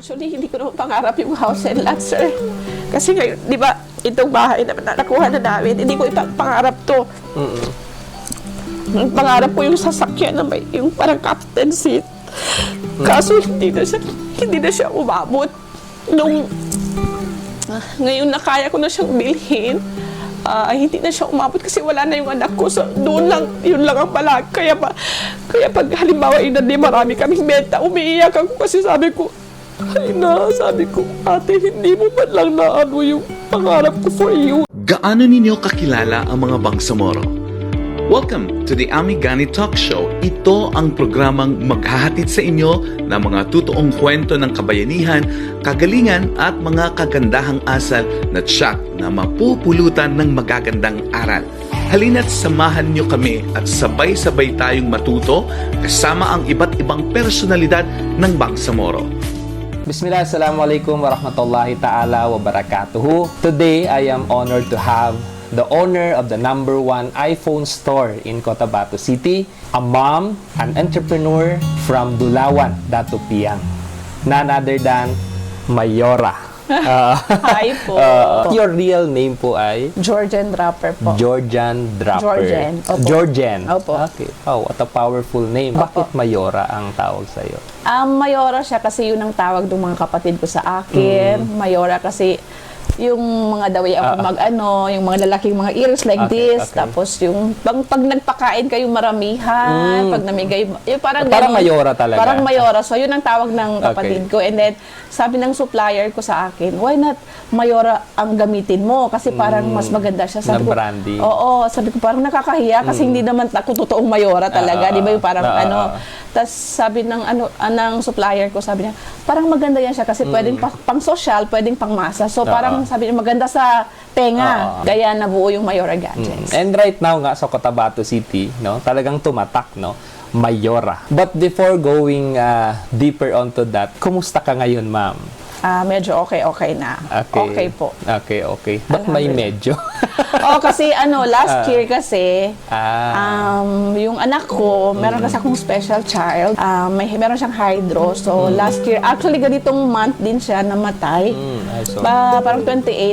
Actually, hindi ko naman pangarap yung house and lot, sir. Kasi ngayon, di ba, itong bahay naman na nakuha na namin, hindi ko pangarap to. Ang pangarap ko yung sasakyan na may, yung parang captain seat. Kaso hindi na siya umabot. Ngayon na kaya ko na siyang bilhin, hindi na siya umabot kasi wala na yung anak ko. So, doon lang, yun lang ang palag. Kaya pag halimbawa, hindi marami kaming benta, umiiyak ako kasi sabi ko, sabi ko, ate, hindi mo man lang naano yung pangarap ko for you. Gaano ninyo kakilala ang mga Bangsamoro? Welcome to the Amigani Talk Show. Ito ang programang maghahatid sa inyo ng mga totoong kwento ng kabayanihan, kagalingan at mga kagandahang asal na tiyak na mapupulutan ng magagandang aral. Halina't samahan niyo kami at sabay-sabay tayong matuto kasama ang iba't ibang personalidad ng Bangsamoro. Bismillah, Assalamualaikum warahmatullahi ta'ala wabarakatuhu. Today, I am honored to have the owner of the #1 iPhone store in Cotabato City, a mom, an entrepreneur from Dulawan, Datupiang. None other than Mayora. Hi po. Your real name po ay? Georgian Draper po. Georgian Draper. Georgian. Opo. Georgian. Opo. Okay. Oh, what a powerful name. Opo. Bakit Mayora ang tawag sa'yo? Mayora siya kasi yun ang tawag ng mga kapatid ko sa akin. Mayora kasi yung mga daway ako yung mga lalaking mga ears like this. Okay. Tapos yung pag nagpakain kayong maramihan, pag namigay, yung parang Parang ganun. Mayora talaga. Parang Mayora. So yun ang tawag ng kapatid ko. And then sabi ng supplier ko sa akin, why not Mayora ang gamitin mo? Kasi parang mas maganda siya. Sabi ko, branding. oo, sabi ko parang nakakahiya kasi hindi naman ako totoong Mayora talaga. Di ba yung parang tas sabi ng supplier ko, sabi niya, parang maganda yan siya kasi pwedeng pang social, pwedeng pang masa. So parang sabi niya, maganda sa tenga. Kaya nabuo yung Mayora Gadgets. And right now nga sa Cotabato City, no, talagang tumatak, no, Mayora. But before going deeper onto that, kumusta ka ngayon, ma'am? Medyo okay na. Okay po. Okay. Ba't may medyo? Kasi last year kasi, yung anak ko, meron kasi akong special child, meron siyang hydro. So, last year, actually ganitong month din siya namatay. Parang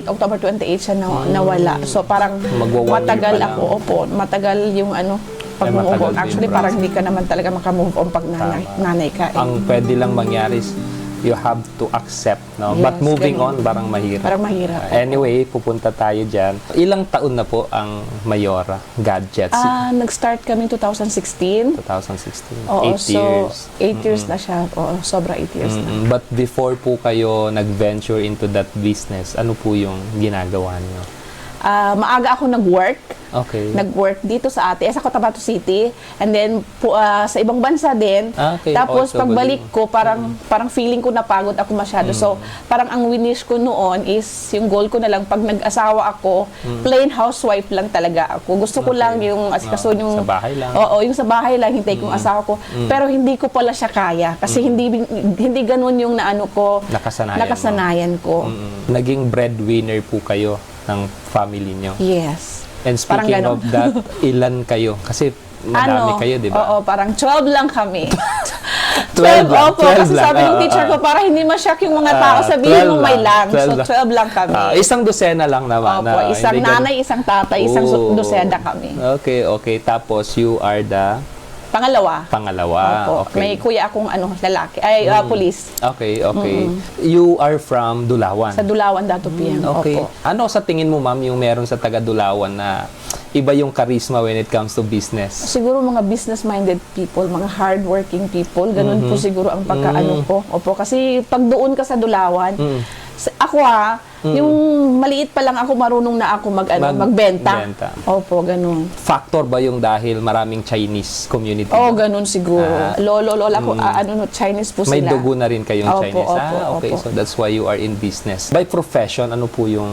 October 28 siya nawala. So, parang matagal ako. Matagal yung pag-move on. Actually, parang hindi ka naman talaga makamove on pag nanay ka. Ang pwede lang mangyari is, you have to accept, no? Yes, But moving ganun. on, parang mahirap. Parang mahirap. Anyway, pupunta tayo dyan. Ilang taon na po ang Mayora Gadgets? Nag-start kami 2016. 2016. Oo, 8 years. 8 years na siya. Oo, sobra 8 years na. But before po kayo nag-venture into that business, ano po yung ginagawa niyo? Maaga ako nag-work. Okay. Nag-work dito sa sa Cotabato City. And then, sa ibang bansa din. Okay. Tapos, Also pagbalik ko, parang feeling ko napagod ako masyado. So, parang ang winish ko noon is, yung goal ko na lang, pag nag-asawa ako, plain housewife lang talaga ako. Gusto ko lang yung asikaso yung... Sa bahay lang. Oo, yung sa bahay lang, hintay kong asawa ko. Pero hindi ko pala siya kaya. Kasi hindi ganun yung nakasanayan ko. Naging breadwinner po kayo ng family niyo. Yes. And speaking of that, ilan kayo? Kasi madami kayo, di ba? Oo, parang 12 lang kami. 12 lang. Opo, kasi sabi ng teacher ko, para hindi ma-shock yung mga tao, sabihin mo may lang. So, 12 lang kami. Isang dosena lang naman. Opo, isang nanay, isang tatay, isang dosena kami. Okay. Tapos, you are the... Pangalawa. Opo. Okay. May kuya akong lalaki, police. Okay. You are from Dulawan. Sa Dulawan, Datupiang. Okay. Opo. Ano sa tingin mo, ma'am, yung meron sa taga Dulawan na iba yung charisma when it comes to business? Siguro mga business-minded people, mga hard-working people, ganun po siguro ang pagkaano ko. Opo, kasi pag doon ka sa Dulawan, ako yung maliit pa lang ako, marunong na ako magbenta. Opo, ganun. Factor ba yung dahil maraming Chinese community? Oo, ganun siguro. Lola ko, Chinese po sila. May dugo na rin kayong Chinese. Okay. Opo. So that's why you are in business. By profession, ano po yung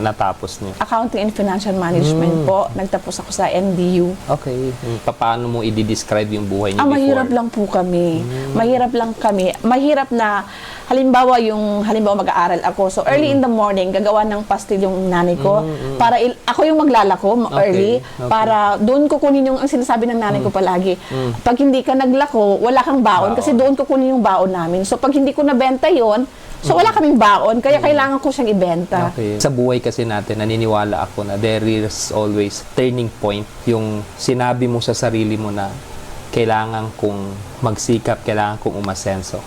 natapos niyo? Accounting and Financial Management po. Nagtapos ako sa NDU. Okay. Paano mo i-describe yung buhay niyo before? Mahirap lang po kami. Mahirap lang kami. Mahirap na halimbawa mag-aaral ako. So early in the morning, gagawa ng pastil yung nanay ko para ako yung maglalako early para doon ko kunin yung ang sinasabi ng nanay ko palagi. Pag hindi ka naglako, wala kang baon kasi doon ko kunin yung baon namin. So pag hindi ko nabenta yon, so wala kaming baon, kaya kailangan ko siyang ibenta. Okay. Sa buhay kasi natin, naniniwala ako na there is always turning point. Yung sinabi mo sa sarili mo na kailangan kong magsikap, kailangan kong umasenso.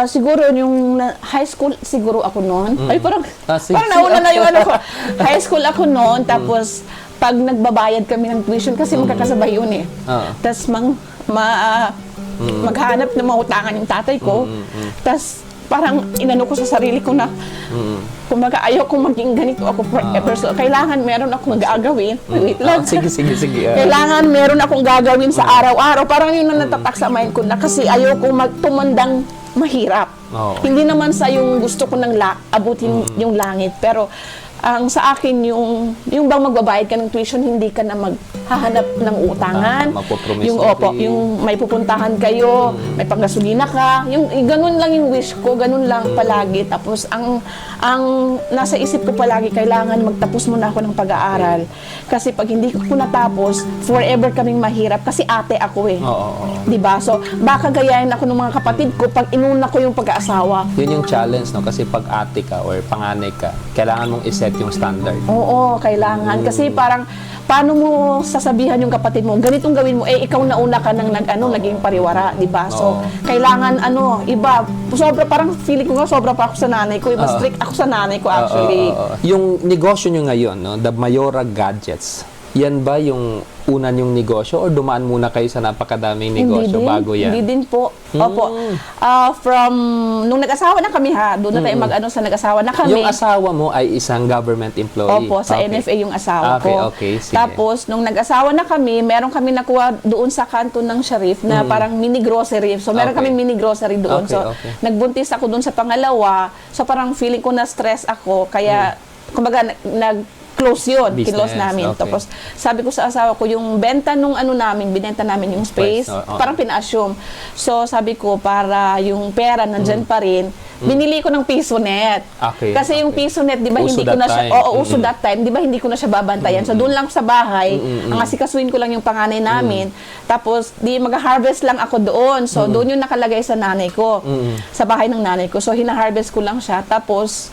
Siguro yung high school, siguro ako noon. Ay, parang Sige. nauna na yung ano ko. High school ako noon, tapos pag nagbabayad kami ng tuition, kasi magkakasabay yun eh. Tapos maghanap ng mga utangan yung tatay ko. Tapos parang inano ko sa sarili ko na kumbaga ayaw kong maging ganito ako forever. So kailangan meron akong gagawin. Wait lang. Sige. Kailangan meron akong gagawin sa araw-araw. Parang yun ang natatak sa mind ko na kasi ayaw kong magtumandang mahirap. Hindi naman sa yung gusto ko nang abutin yung langit. Pero ang sa akin yung bang magbabayad ka ng tuition, hindi ka na maghahanap ng utangan. Yung may pupuntahan kayo, may panggasolina ka. Yung ganun lang yung wish ko, ganun lang palagi. Tapos ang nasa isip ko palagi, kailangan magtapos muna ako ng pag-aaral. Kasi pag hindi ko natapos, forever kaming mahirap kasi ate ako eh. 'Di ba? So baka gayahin ako ng mga kapatid ko pag inuna ko yung pag-aasawa. Yun yung challenge, no? Kasi pag ate ka or panganay ka, kailangan mong iset yung standard. Oo, kailangan. Kasi parang, paano mo sasabihan yung kapatid mo, ganitong gawin mo, ikaw nauna ka nang naging pariwara, di ba? So, kailangan, iba, parang feeling ko nga, sobra pa ako sa nanay ko, iba strict ako sa nanay ko actually. Yung negosyo nyo ngayon, no? The Mayora Gadgets, yan ba yung una yung negosyo or dumaan muna kayo sa napakadaming negosyo bago yan? Hindi din po. Opo. From, nung nag-asawa na kami doon na tayo mag-ano sa nag-asawa na kami. Yung asawa mo ay isang government employee? Opo, sa NFA yung asawa ko. Okay, sige. Tapos, nung nag-asawa na kami, meron kami nakuha doon sa kanto ng Sharif na parang mini grocery. So, meron kami mini grocery doon. Nagbuntis ako doon sa pangalawa. So, parang feeling ko na stress ako. Kaya, kumbaga, close yun, kinlose namin. Tapos, sabi ko sa asawa ko, yung benta nung binenta namin yung space, parang pina-assume. So, sabi ko, para yung pera nandyan pa rin, binili ko ng PisoNet. Kasi yung PisoNet, di ba, hindi ko na siya, uso that time, di ba, hindi ko na siya babantayan. So, doon lang sa bahay, ang asikasuin ko lang yung panganay namin. Tapos, mag-harvest lang ako doon. So, doon yung nakalagay sa nanay ko, sa bahay ng nanay ko. So, hina-harvest ko lang siya. Tapos,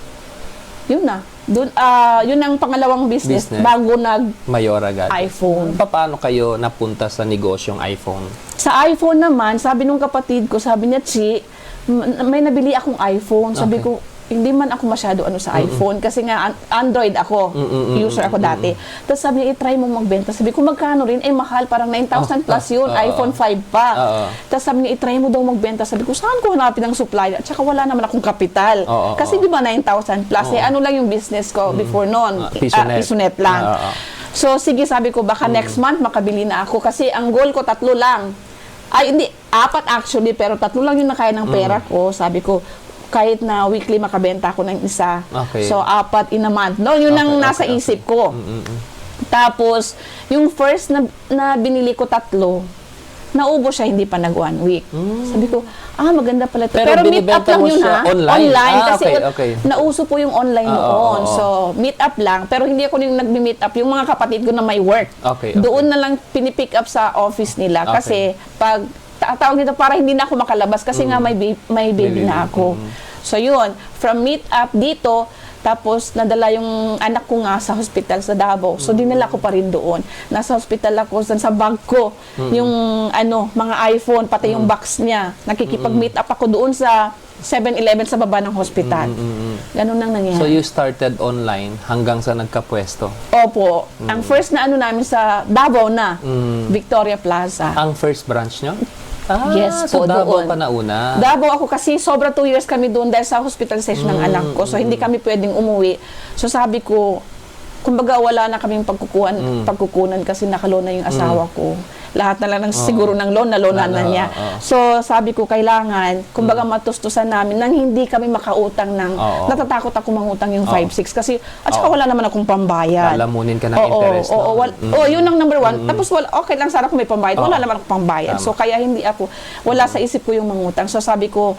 yun na. Yun ang pangalawang business. Bago Mayora Gadget. iPhone. Paano kayo napunta sa negosyong iPhone? Sa iPhone naman, sabi nung kapatid ko, sabi niya, Chi, may nabili akong iPhone. Sabi ko, hindi man ako masyado sa iPhone kasi nga Android ako, user ako dati. Tapos sabi niya, i-try mo magbenta. Sabi ko, magkano rin? Mahal, parang 9,000 plus yun, iPhone 5 pa. Tapos sabi niya, i-try mo daw magbenta. Sabi ko, saan ko hanapin ang supply? At saka wala naman akong kapital. Kasi di ba 9,000 plus, ano lang yung business ko before noon? PisoNet lang. So sige, sabi ko, baka next month makabili na ako kasi ang goal ko 3 lang. Ay, hindi, 4 actually, pero 3 lang yung nakaya ng pera ko. Sabi ko, kahit na weekly makabenta ako ng isa. So, 4 in a month. No, yun ang nasa isip ko. Tapos, yung first na binili ko 3, naubo siya, hindi pa nag 1 week. Sabi ko, maganda pala ito. Pero meet up lang yun Online. Kasi nauso po yung online noon. So, meet up lang. Pero hindi ako yung nag-meet up. Yung mga kapatid ko na may work. Doon na lang pinipick up sa office nila. Kasi, pag tawag dito, para hindi na ako makalabas kasi nga may baby na ako. So yun, from meet up dito, tapos nadala yung anak ko nga sa hospital sa Davao. So dinala ko pa rin doon. Nasa hospital ako, sa bag ko, yung mga iPhone, pati yung box niya. Nakikipag-meet up ako doon sa 7-Eleven sa baba ng hospital. Ganun nang nangyari. So you started online hanggang sa nagkapwesto? Opo. Ang first na namin sa Davao na, Victoria Plaza. Ang first branch nyo? Yes so po, Davao doon. pa nauna. Davao ako kasi sobra 2 years kami doon dahil sa hospitalization ng anak ko. So hindi kami pwedeng umuwi. So sabi ko, kumbaga wala na kaming pagkukunan kasi nakaloan na yung asawa ko. Lahat na lang siguro ng loan, na niya. So, sabi ko, kailangan, kumbaga matustusan namin nang hindi kami makautang ng, natatakot ako mangutang yung 5-6 kasi, at saka wala naman akong pambayad. Lalamunin ka ng interest. Yun ang number 1. Tapos, okay lang sana kung may pambayad. Wala naman akong pambayad. So, kaya hindi ako, wala sa isip ko yung mangutang. So, sabi ko,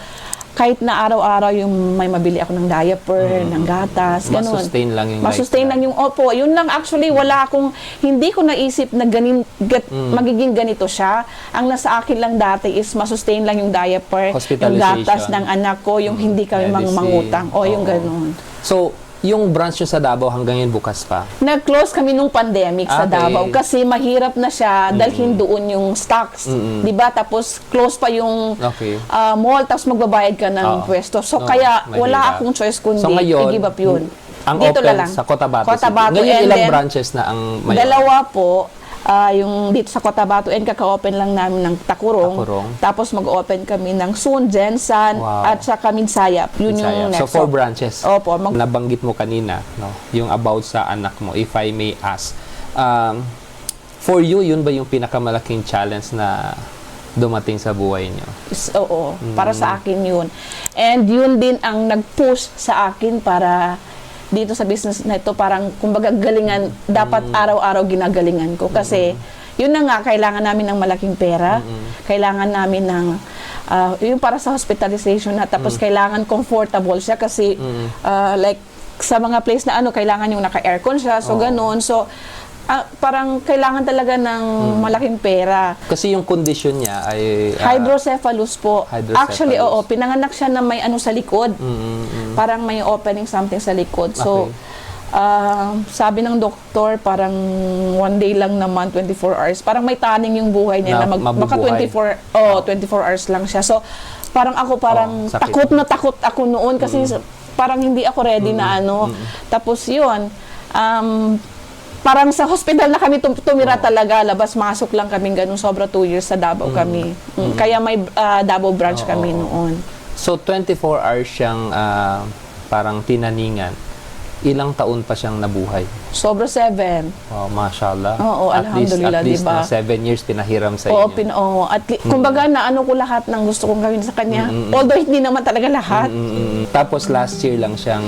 kahit na araw-araw yung may mabili ako ng diaper, ng gatas, ganun. Masustain lang yung Masustain lang yung, opo, yun lang actually, wala akong, hindi ko naisip na magiging ganito siya. Ang nasa akin lang dati is masustain lang yung diaper, yung gatas ng anak ko, yung hindi kami Medicine. mangutang, o yung ganun. So, yung branch nyo sa Davao hanggang ngayon bukas pa? Nag-close kami nung pandemic sa Okay. Davao kasi mahirap na siya dalhin doon yung stocks. 'Di ba? Tapos close pa yung Okay. mall tapos magbabayad ka ng Oo. pwesto. So Oo, kaya mahirap. wala akong choice kundi So ngayon, i-give up yun. ang Dito open na lang. sa Cotabato, Cotabato, City. Ngayon and ilang then, branches na ang may Dalawa po. Yung dito sa Cotabato and kaka-open lang namin ng Takurong. Takurong. Tapos mag-open kami ng Sun, Jensan, Wow. at saka Minsayap. Yun yung Sayang. So, next. 4 branches. Opo. Nabanggit mo kanina, no? Yung about sa anak mo, if I may ask. For you, yun ba yung pinakamalaking challenge na dumating sa buhay niyo? Oo, para sa akin yun. And yun din ang nag-push sa akin para dito sa business na ito, parang kumbaga galingan, dapat araw-araw ginagalingan ko. Kasi yun na nga, kailangan namin ng malaking pera, kailangan namin ng, yung para sa hospitalization na, tapos kailangan comfortable siya kasi like sa mga place na kailangan yung naka-aircon siya, so ganun. So, parang kailangan talaga ng malaking pera. Kasi yung condition niya ay Hydrocephalus po. Hydrocephalus. Actually, oo. Pinanganak siya na may sa likod. Parang may opening something sa likod. So, sabi ng doktor, parang one day lang naman, 24 hours. Parang may taning yung buhay niya na baka 24 hours lang siya. So, parang ako sakit. takot ako noon kasi parang hindi ako ready na Tapos yun, parang sa hospital na kami tumira talaga, labas-masok lang kami ganun, sobra 2 years sa Davao kami. Kaya may Davao branch kami noon. So, 24 hours siyang parang tinaningan. Ilang taon pa siyang nabuhay? Sobra 7. Wow, mashallah. Oo, alhamdulillah, At least diba? na 7 years pinahiram sa Oo, inyo. kumbaga na ko lahat ng gusto kong gawin sa kanya. Although hindi naman talaga lahat. Tapos last year lang siyang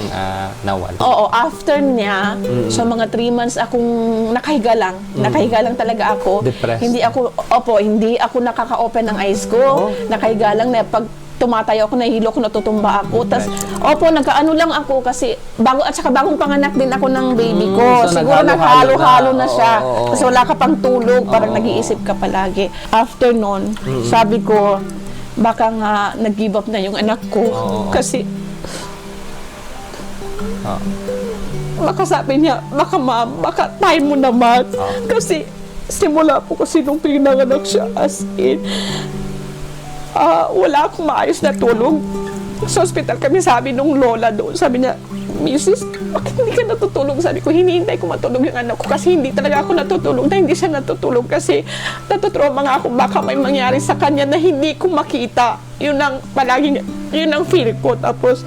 nawala. Oo, after niya, so mga 3 months akong nakahiga lang. Nakahiga lang talaga ako. Depressed. Hindi ako nakaka-open ng eyes ko. Nakahiga lang na pag tumatayo ako, nahihilo ko, natutumba ako. Tas, nagkaano lang ako kasi bagong panganak din ako ng baby ko. So, Siguro naghalo-halo naghalo na na. siya. Oo. Kasi wala ka pang tulog, parang nag-iisip ka palagi. After nun, sabi ko, baka nga nag-give up na yung anak ko. Kasi, baka sabi niya, baka ma'am, baka time mo naman. Kasi, simula po kasi nung pinanganak siya, as in, wala akong maayos na tulog. Sa hospital kami, sabi nung lola doon, sabi niya, Mrs., bakit hindi ka natutulog? Sabi ko, hinihintay ko matulog yung anak ko kasi hindi talaga ako natutulog na hindi siya natutulog kasi natutrauma nga ako baka may mangyari sa kanya na hindi ko makita. Yun ang palaging, yun ang feel ko. Tapos,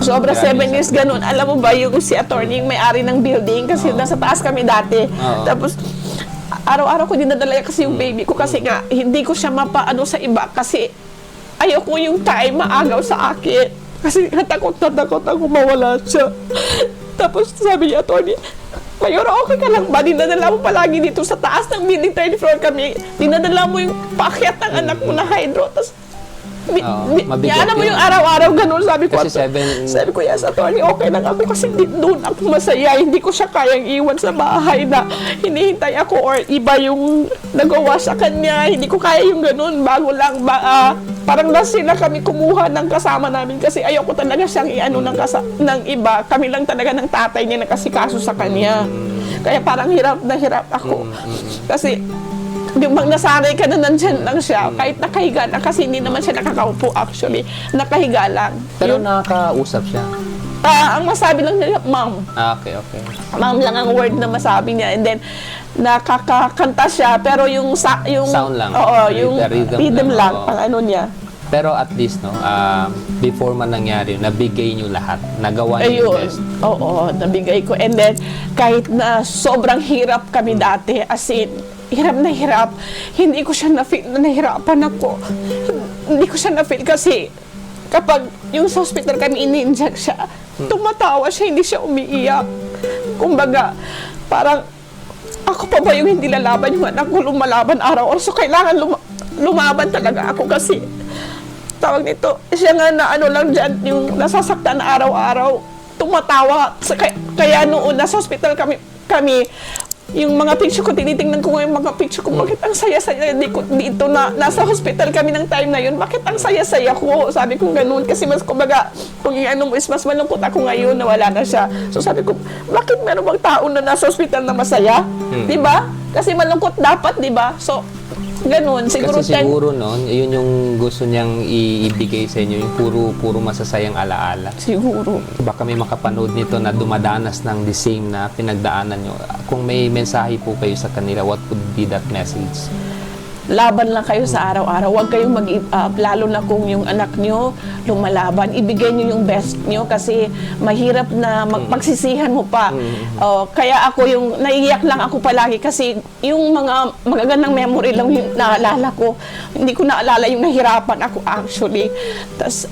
sobra 7 years ganun. Alam mo ba yung si attorney, yung may-ari ng building kasi nasa taas kami dati. Tapos, araw-araw ko dinadala kasi yung baby ko kasi nga hindi ko siya mapaano sa iba kasi ayoko yung time maagaw sa akin kasi natakot ako mawala siya. Tapos sabi niya, attorney, Mayor, okay ka lang ba? Dinadala mo palagi dito sa taas ng building, 3rd floor kami. Dinadala mo yung paakyat ng anak mo na hydro. Tapos mabigat alam mo yun. yung araw-araw ganun, sabi ko. Kasi Sabi ko, yes, attorney, okay lang ako kasi doon ako masaya. Hindi ko siya kayang iwan sa bahay na hinihintay ako or iba yung nagawa sa kanya. Hindi ko kaya yung ganun. Bago lang, parang na sila kami kumuha ng kasama namin kasi ayoko talaga siyang iano ng iba. Kami lang talaga ng tatay niya na kasikaso sa kanya. Kaya parang hirap na hirap ako. Kasi yung bang nasanay ka na nandyan lang siya, kahit nakahiga na, kasi hindi naman siya nakakaupo actually, nakahiga lang. Pero nakakausap siya? Ang masabi lang niya, ma'am. Okay. Ma'am lang ang word na masabi niya, and then nakakakanta siya, pero yung sound lang. Oo, yung rhythm lang, oo. pang ano niya. Pero at least, no, before man nangyari, nabigay nyo lahat. Nagawa nyo yung best. Oo, nabigay ko. And then, kahit na sobrang hirap kami dati, as in, hirap na hirap, hindi ko siya na-feel na nahirapan ako. Hindi ko siya na-feel kasi kapag yung sa hospital kami ini-inject siya, tumatawa siya, hindi siya umiiyak. Kumbaga, parang ako pa ba yung hindi lalaban yung anak ko lumalaban araw-araw? So, kailangan lumaban talaga ako kasi tawag nito, siya nga na ano lang dyan, yung nasasaktan na araw-araw, tumatawa. Kaya noon, nasa hospital kami, yung mga picture ko, tinitingnan ko yung mga picture ko, bakit ang saya-saya dito na nasa hospital kami ng time na yun, bakit ang saya-saya ko? Sabi ko ganun, kasi mas kumbaga, kung ano mo is mas malungkot ako ngayon na wala na siya. So sabi ko, bakit meron bang tao na nasa hospital na masaya? Di ba? Kasi malungkot dapat, di ba? So, ganun, siguro Kasi siguro no, yun yung gusto niyang ibigay sa inyo, yung puro masasayang alaala. Siguro. Baka may makapanood nito na dumadanas ng the same na pinagdaanan nyo. Kung may mensahe po kayo sa kanila, what would be that message? Laban lang kayo sa araw-araw. Huwag kayong mag-give up, lalo na kung yung anak nyo lumalaban. Ibigay nyo yung best nyo kasi mahirap na magsisihan mo pa. Kaya ako yung naiiyak lang ako palagi kasi yung mga magagandang memory lang yung naalala ko. Hindi ko naalala yung nahirapan ako actually. Tas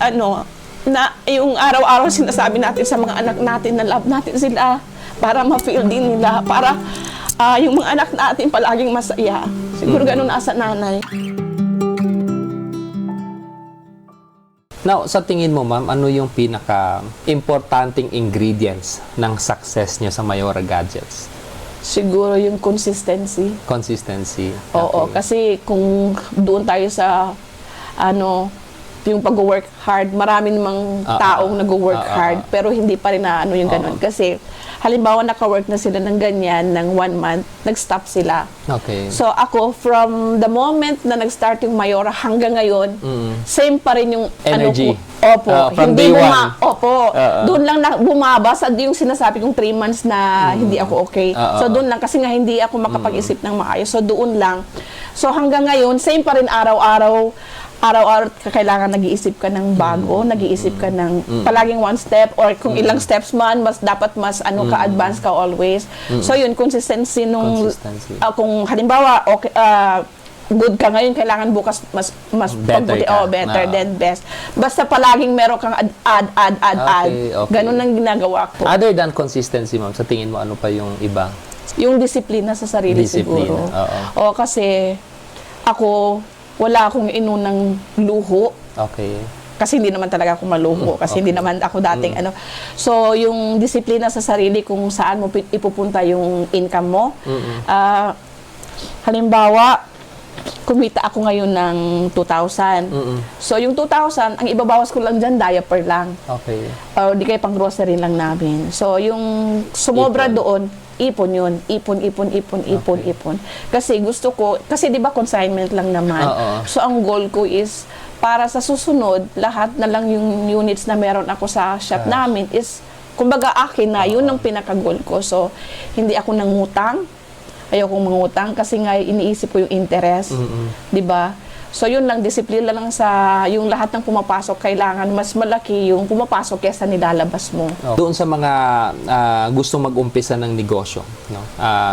na yung araw-araw sinasabi natin sa mga anak natin na love natin sila para ma-feel din nila, para yung mga anak natin palaging masaya. Siguro ganun asa nanay. Now, sa tingin mo, ma'am, ano yung pinaka-importanting ingredients ng success nyo sa Mayora Gadgets? Siguro yung consistency. Consistency. Oo, kasi kung doon tayo sa yung pag-work hard, marami namang taong nag-work hard, pero hindi pa rin na yung ganun. Kasi, halimbawa, naka-work na sila ng ganyan, ng 1 month, nag-stop sila. Okay. So, ako, from the moment na nag-start yung Mayora hanggang ngayon, same pa rin yung energy. Opo. From day one. Opo. Doon lang bumaba sa yung sinasabi kong 3 months na hindi ako okay. So, doon lang. Kasi nga, hindi ako makapag-isip ng maayos. So, doon lang. So, hanggang ngayon, same pa rin araw-araw kailangan nag-iisip ka ng bago, nag-iisip ka ng palaging 1 step or kung ilang steps man, dapat mas ka-advance ka always. So yun, consistency nung kung halimbawa okay, good ka ngayon, kailangan bukas mas better better than best. Basta palaging meron kang add. Okay. Ganun ang ginagawa ko. Other than consistency, ma'am, sa tingin mo, ano pa yung iba? Yung disiplina sa sarili siguro. O kasi ako wala akong inunang luho. Okay. Kasi hindi naman talaga ako maluho. Kasi hindi naman ako dating So, yung disiplina sa sarili kung saan mo ipupunta yung income mo. Halimbawa, kumita ako ngayon ng 2,000. So, yung 2,000, ang ibabawas ko lang dyan, diaper lang. Okay. O, di kaya pang grocery lang namin. So, yung sumobra doon, ipon yun. Ipon. Kasi gusto ko, kasi di ba consignment lang naman. So, ang goal ko is, para sa susunod, lahat na lang yung units na meron ako sa shop namin is, kumbaga akin na, yun ang pinaka-goal ko. So, hindi ako nangutang. Ayokong mangutang kasi nga iniisip ko yung interest. Di ba? So, yun lang, disiplina lang sa yung lahat ng pumapasok, kailangan mas malaki yung pumapasok kesa nilalabas mo. Doon sa mga gustong mag-umpisa ng negosyo, no?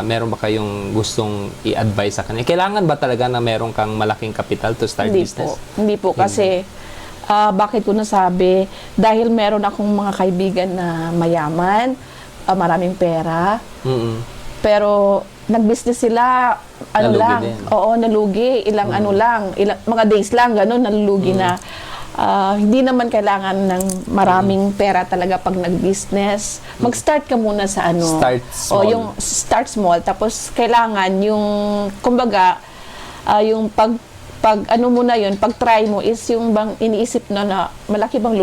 Meron ba kayong gustong i-advise sa kanila? Kailangan ba talaga na meron kang malaking kapital to start business? Hindi po. Kasi, bakit ko nasabi? Dahil meron akong mga kaibigan na mayaman, maraming pera, pero nag-business sila, nalugi din. Oo, nalugi. Ilang mga days lang, gano'n, nalugi na. Hindi naman kailangan ng maraming pera talaga pag nag-business. Mag-start ka muna sa Start small. O yung start small. Tapos kailangan yung, kumbaga, yung pag-try mo is yung bang iniisip na malaki bang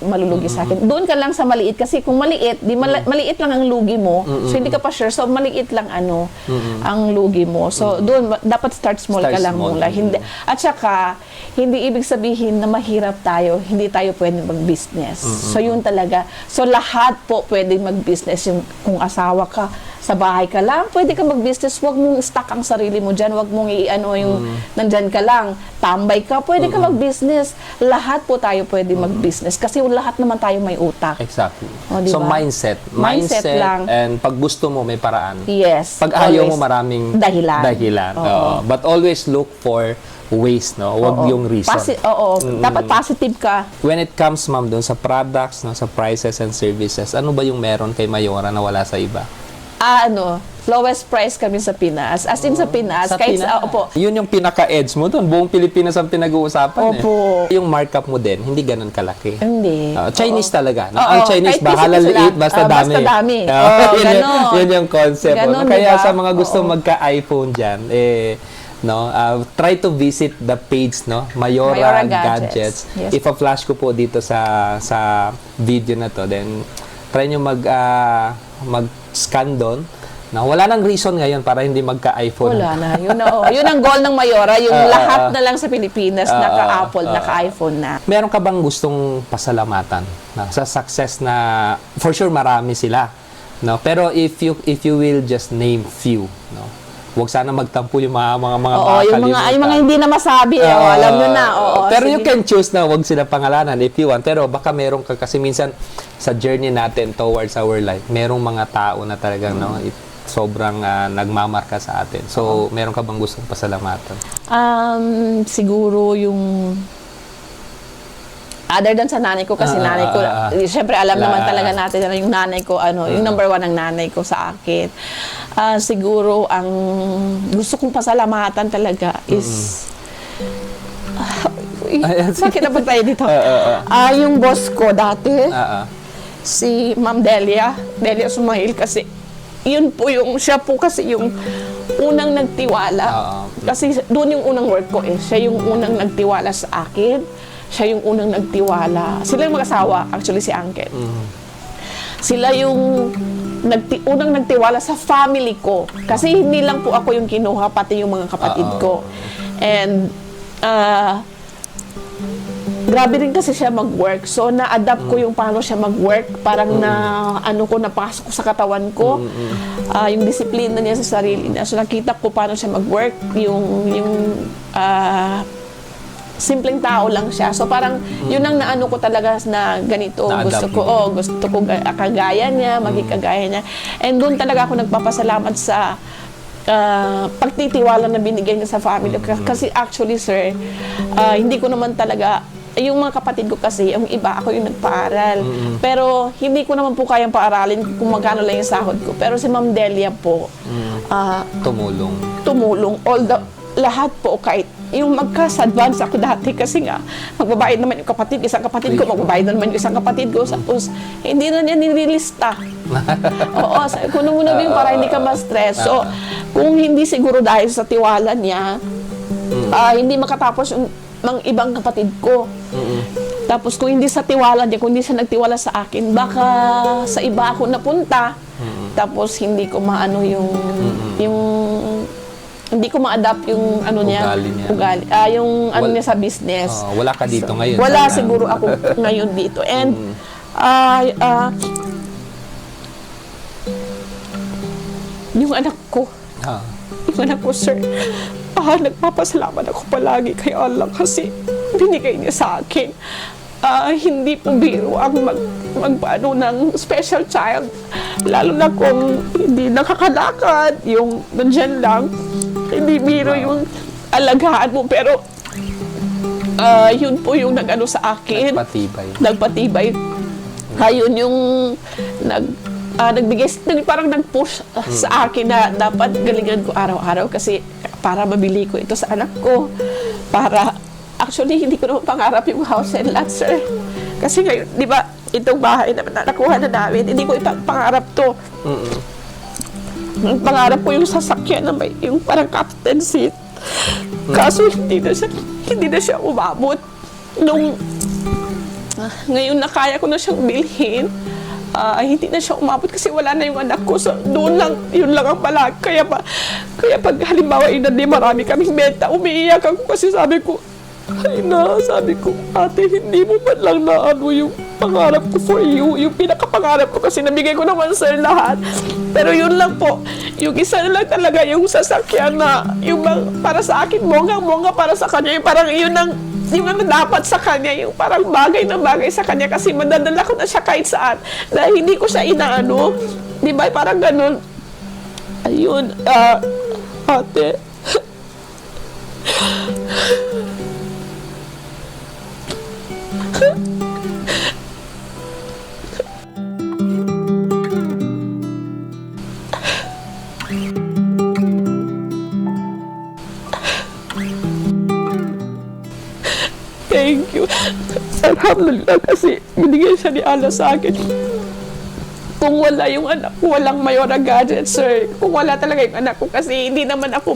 malulugi sa akin. Doon ka lang sa maliit kasi kung maliit, maliit lang ang lugi mo. So hindi ka pa sure. So maliit lang ang lugi mo. So doon dapat start small ka lang muna. Hindi at saka hindi ibig sabihin na mahirap tayo, hindi tayo pwedeng mag-business. So yun talaga. So lahat po pwedeng mag-business. Yung kung asawa ka, sa bahay ka lang, pwede ka mag-business, wag mong stuck ang sarili mo dyan, wag mong yung nandyan ka lang, tambay ka, pwede ka mag-business. Lahat po tayo pwede mag-business kasi lahat naman tayo may utak. Exactly. O, diba? So mindset lang. And pag gusto mo, may paraan. Yes. Pag ayaw mo, maraming dahilan. Oo. But always look for ways, no? Wag yung reason. Dapat positive ka. When it comes, ma'am, doon sa products, no, sa prices and services, ano ba yung meron kay Mayora na wala sa iba? lowest price kami sa Pinas. As in sa Pinas, Sa kahit Pinas. opo. Yun yung pinaka-edge mo doon. Buong Pilipinas ang pinag-uusapan Opo. Yung markup mo din, hindi ganun kalaki. Hindi. Chinese Oo. talaga. No? Oo, Ang Chinese, kahit bahala piso sila. liit, basta dami. Basta dami. Yun Ganon. yun yung concept. Ganon, Kaya diba? sa mga gusto Oo. magka-iPhone dyan, try to visit the page, no? Mayora, Mayora Gadgets. Gadgets. Yes. Ipa-flash ko po dito sa video na to. Then, try nyo mag-scan doon. No, wala nang reason ngayon para hindi magka-iPhone. Wala na. Yun ang goal ng Mayora. Yung lahat na lang sa Pilipinas, naka-Apple, naka-iPhone na. Meron ka bang gustong pasalamatan sa success na for sure marami sila, no? Pero if you will just name few, no? Huwag sana magtampo yung mga Oo, yung makakalimutan. mga hindi na masabi. Alam nyo na. Oo, pero you sige. can choose na huwag sila pangalanan if you want. Pero baka meron ka, kasi minsan sa journey natin towards our life, merong mga tao na talagang sobrang nagmamarka sa atin. So, meron ka bang gustong pasalamatan? Siguro yung other than sa nanay ko, kasi nanay ko, syempre alam naman talaga natin na yung nanay ko, yung number one ng nanay ko sa akin. Siguro ang gusto kong pasalamatan talaga is bakit na tayo dito? Yung boss ko dati, si Ma'am Delia Sumail, kasi yun po siya po kasi yung unang nagtiwala. Kasi doon yung unang work ko siya yung unang nagtiwala sa akin. Siya yung unang nagtiwala. Sila yung mag-asawa, actually si Uncle. Sila yung unang nagtiwala sa family ko. Kasi hindi lang po ako yung kinuha, pati yung mga kapatid ko. And, grabe rin kasi siya mag-work. So, na-adapt ko yung paano siya mag-work. Parang napasok ko sa katawan ko. Yung disiplina niya sa sarili niya. So, nakita ko paano siya mag-work. Yung simpleng tao lang siya. So, parang yun ang naano ko talaga na ganito. Na-adapt Gusto ko kagaya niya, maging kagaya niya. And doon talaga ako nagpapasalamat sa pagtitiwala na binigyan niya sa family. Kasi actually, sir, hindi ko naman talaga, yung mga kapatid ko kasi, yung iba, ako yung nagpaaral. Pero hindi ko naman po kayang paaralin kung magkano lang yung sahod ko. Pero si Ma'am Delia po, tumulong. Lahat po, kahit yung magkas-advance ako dati kasi nga, magbabayad naman yung isang kapatid ko, magbabayad naman yung isang kapatid ko. Tapos, hindi na niya nililista. Oo, kuno muna yung para hindi ka ma-stress. So, kung hindi siguro dahil sa tiwala niya, hindi makatapos yung mga ibang kapatid ko. Tapos, kung hindi sa tiwala niya, kung hindi siya nagtiwala sa akin, baka sa iba ako napunta. Tapos, hindi ko maano hindi ko ma-adapt yung ugali. Yung niya sa business. Wala ka dito ngayon. Wala siguro ako ngayon dito. And yung anak ko, sir, nagpapasalamat ako palagi kay Allah kasi binigay niya sa akin. Hindi po biro ang magpaano ng special child. Lalo na kung hindi nakakalakad, yung nandyan lang. Hindi biro yung alagaan mo, pero yun po yung nag-ano sa akin. Nagpatibay. Yun yung nagbigay, parang nag-push sa akin na dapat galingan ko araw-araw kasi para mabili ko ito sa anak ko. Actually, hindi ko naman pangarap yung house and lot, sir. Kasi ngayon, di ba, itong bahay naman na nakuha na namin, hindi ko pangarap to. Pangarap ko yung sasakyan na may yung parang captain seat. Kaso hindi na siya umabot. Ngayon na kaya ko na siyang bilhin, hindi na siya umabot kasi wala na yung anak ko. So, yun lang ang palag. Kaya pag halimbawa marami kaming benta, umiiyak ako kasi sabi ko, sabi ko, ate, hindi mo man lang yung pangarap ko for you, yung pinakapangarap ko kasi nabigay ko naman sa lahat. Pero yun lang po, yung isa na lang talaga yung sasakyan na, yung para sa akin, bonggang-bongga para sa kanya, yung parang yun yung dapat sa kanya, yung parang bagay na bagay sa kanya kasi madadala ko na siya kahit saan. Dahil hindi ko siya inaano, di ba, parang ganun. Ayun, ate. Thank you. Alhamdulillah kasi binigyan siya ni Allah sa akin. Kung wala yung anak ko, walang Mayora Gadget, sir. Kung wala talaga yung anak ko kasi hindi naman ako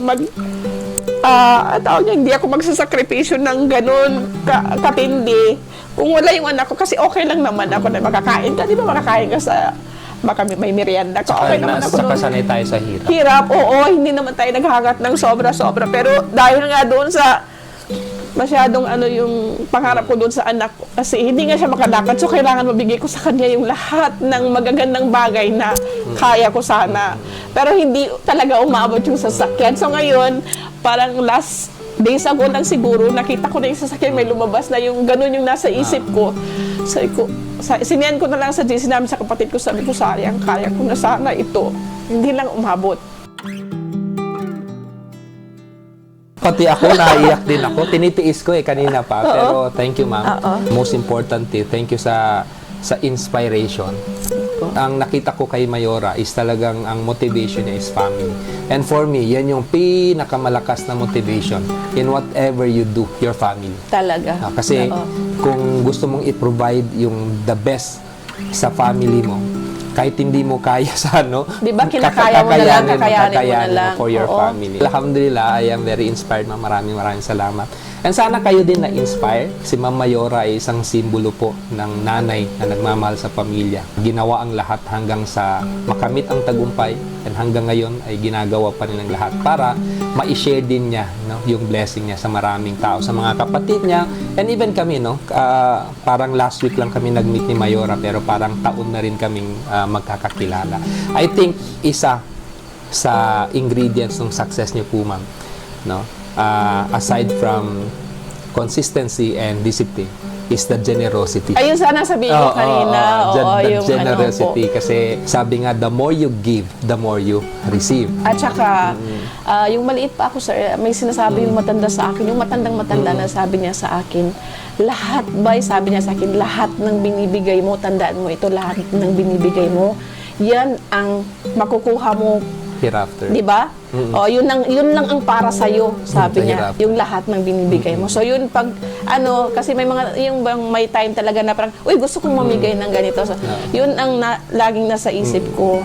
hindi ako magsasakripisyo ng ganun katindi. Kung wala yung anak ko, kasi okay lang naman ako na makakain ka. Di ba makakain ka sa, baka may merienda ka. Okay naman ako Saka nun. sanay tayo sa hirap. Hirap, oo, hindi naman tayo naghahangat ng sobra-sobra. Pero dahil nga doon sa masyadong yung pangarap ko doon sa anak ko, kasi hindi nga siya makalakad, so kailangan mabigay ko sa kanya yung lahat ng magagandang bagay na kaya ko sana. Pero hindi talaga umabot yung sasakyan. So ngayon, parang last days ago lang siguro, nakita ko na yung sasakyan, may lumabas na yung ganun yung nasa isip ko. Sabi ko, sinian ko na lang sa GC namin sa kapatid ko, sabi ko, sayang, kaya ko na sana ito. Hindi lang umabot. Pati ako, naiyak din ako. Tinitiis ko kanina pa. Pero thank you, ma'am. Most importantly, thank you sa inspiration. Ang nakita ko kay Mayora is talagang ang motivation niya is family. And for me, yan yung pinakamalakas na motivation in whatever you do, your family. Talaga. Kasi kung gusto mong i-provide yung the best sa family mo, kahit hindi mo kaya sa Di ba, kinakaya mo na lang, kakayanin mo na lang. For your family. Alhamdulillah, I am very inspired, ma'am. Maraming salamat. And sana kayo din na-inspire. Si Ma'am Mayora ay isang simbolo po ng nanay na nagmamahal sa pamilya. Ginawa ang lahat hanggang sa makamit ang tagumpay, and hanggang ngayon ay ginagawa pa rin ang lahat para ma-share din niya yung blessing niya sa maraming tao, sa mga kapatid niya, and even kami, parang last week lang kami nag-meet ni Mayora, pero parang taon na rin kaming magkakakilala. I think isa sa ingredients ng success niyo po, ma'am, aside from consistency and discipline, is the generosity. Ayun sana sabihin ko kanina. The yung generosity. Kasi sabi nga, the more you give, the more you receive. At saka, yung maliit pa ako, sir, may sinasabi yung matanda sa akin, yung matandang-matanda na sabi niya sa akin, lahat sabi niya sa akin, lahat ng binibigay mo, tandaan mo ito, lahat ng binibigay mo, yan ang makukuha mo Hereafter. di ba? Yun lang ang para sa iyo, sabi niya, Hereafter. yung lahat ng binibigay mo. So yun pag kasi may mga yung bang may time talaga na parang, uy, gusto kong mamigay ng ganito. So, yun ang laging nasa isip ko.